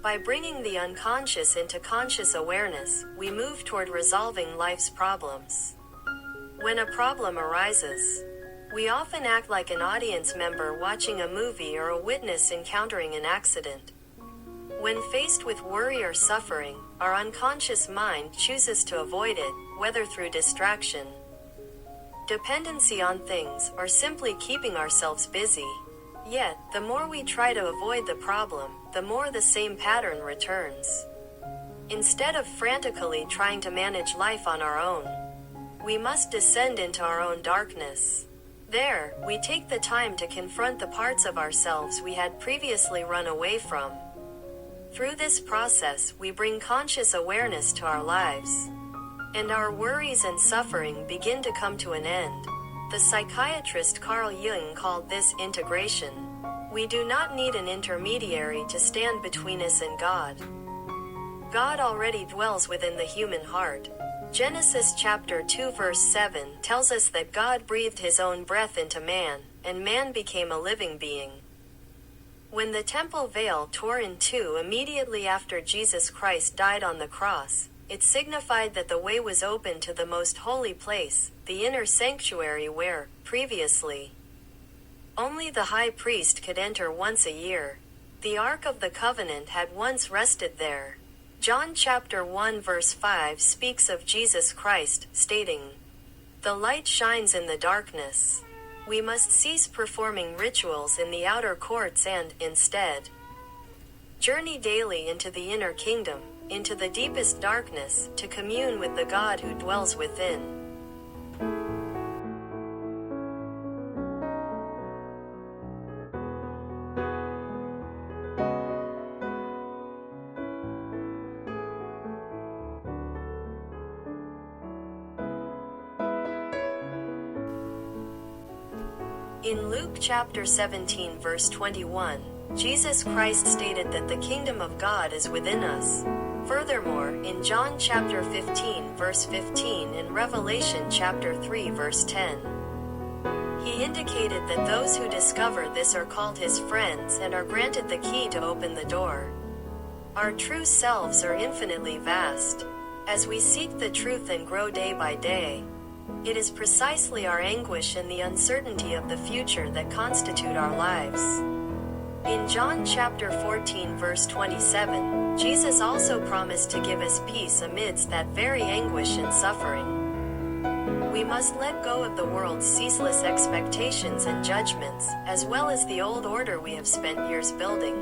By bringing the unconscious into conscious awareness, we move toward resolving life's problems. When a problem arises, we often act like an audience member watching a movie or a witness encountering an accident. When faced with worry or suffering, our unconscious mind chooses to avoid it, whether through distraction, dependency on things, or simply keeping ourselves busy. Yet, the more we try to avoid the problem, the more the same pattern returns. Instead of frantically trying to manage life on our own, we must descend into our own darkness. There, we take the time to confront the parts of ourselves we had previously run away from. Through this process, we bring conscious awareness to our lives, and our worries and suffering begin to come to an end. The psychiatrist Carl Jung called this integration. We do not need an intermediary to stand between us and God. God already dwells within the human heart. Genesis chapter 2 verse 7 tells us that God breathed his own breath into man, and man became a living being. When the temple veil tore in two immediately after Jesus Christ died on the cross, it signified that the way was open to the most holy place, the inner sanctuary where, previously, only the high priest could enter once a year. The Ark of the Covenant had once rested there. John chapter 1 verse 5 speaks of Jesus Christ, stating, "The light shines in the darkness." We must cease performing rituals in the outer courts and, instead, journey daily into the inner kingdom, into the deepest darkness, to commune with the God who dwells within. In Luke chapter 17 verse 21, Jesus Christ stated that the kingdom of God is within us. Furthermore, in John chapter 15 verse 15 and Revelation chapter 3 verse 10, he indicated that those who discover this are called his friends and are granted the key to open the door. Our true selves are infinitely vast. As we seek the truth and grow day by day, it is precisely our anguish and the uncertainty of the future that constitute our lives. In John chapter 14 verse 27, Jesus also promised to give us peace amidst that very anguish and suffering. We must let go of the world's ceaseless expectations and judgments, as well as the old order we have spent years building.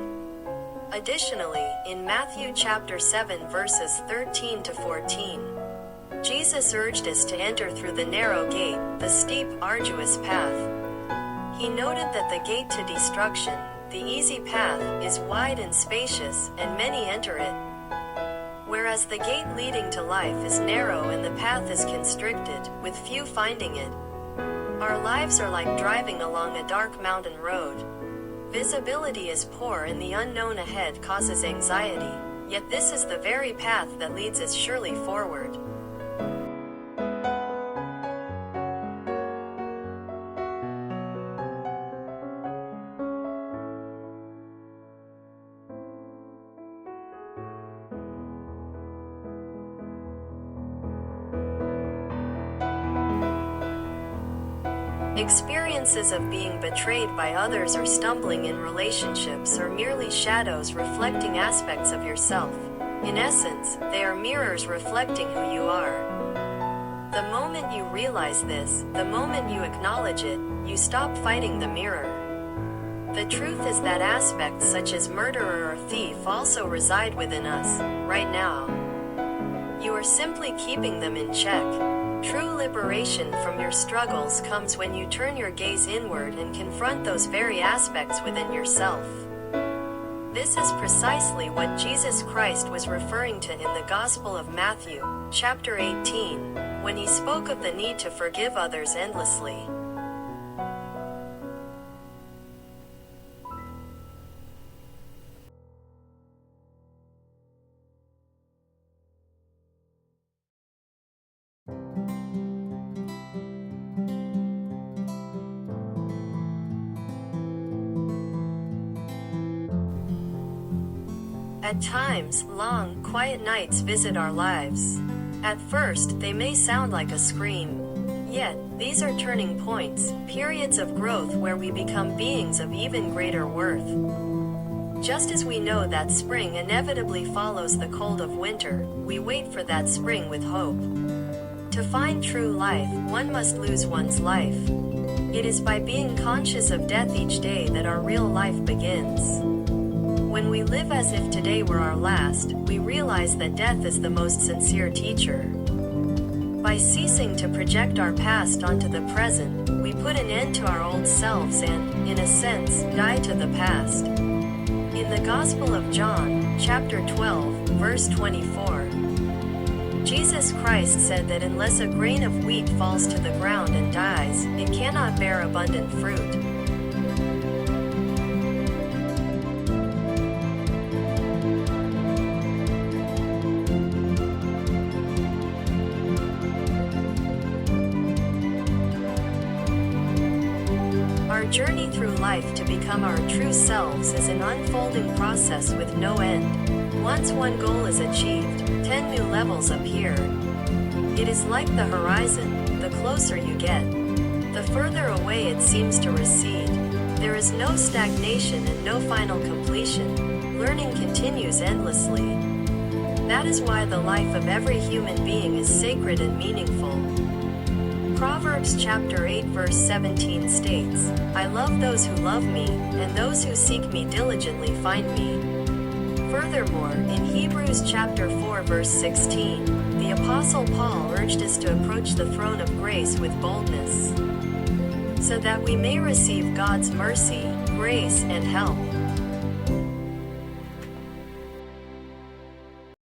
Additionally, in Matthew chapter 7 verses 13 to 14, Jesus urged us to enter through the narrow gate, the steep, arduous path. He noted that the gate to destruction, the easy path, is wide and spacious, and many enter it, whereas the gate leading to life is narrow and the path is constricted, with few finding it. Our lives are like driving along a dark mountain road. Visibility is poor and the unknown ahead causes anxiety, yet this is the very path that leads us surely forward. Experiences of being betrayed by others or stumbling in relationships are merely shadows reflecting aspects of yourself. In essence, they are mirrors reflecting who you are. The moment you realize this, the moment you acknowledge it, you stop fighting the mirror. The truth is that aspects such as murderer or thief also reside within us, right now. You are simply keeping them in check. True liberation from your struggles comes when you turn your gaze inward and confront those very aspects within yourself. This is precisely what Jesus Christ was referring to in the Gospel of Matthew, chapter 18, when he spoke of the need to forgive others endlessly. At times, long, quiet nights visit our lives. At first, they may sound like a scream. Yet, these are turning points, periods of growth where we become beings of even greater worth. Just as we know that spring inevitably follows the cold of winter, we wait for that spring with hope. To find true life, one must lose one's life. It is by being conscious of death each day that our real life begins. When we live as if today were our last, we realize that death is the most sincere teacher. By ceasing to project our past onto the present, we put an end to our old selves and, in a sense, die to the past. In the Gospel of John, chapter 12, verse 24, Jesus Christ said that unless a grain of wheat falls to the ground and dies, it cannot bear abundant fruit. Our journey through life to become our true selves is an unfolding process with no end. Once one goal is achieved, 10 new levels appear. It is like the horizon. The closer you get, the further away it seems to recede. There is no stagnation and no final completion. Learning continues endlessly. That is why the life of every human being is sacred and meaningful. Proverbs chapter 8 verse 17 states, "I love those who love me, and those who seek me diligently find me." Furthermore, in Hebrews chapter 4 verse 16, the Apostle Paul urged us to approach the throne of grace with boldness, so that we may receive God's mercy, grace, and help.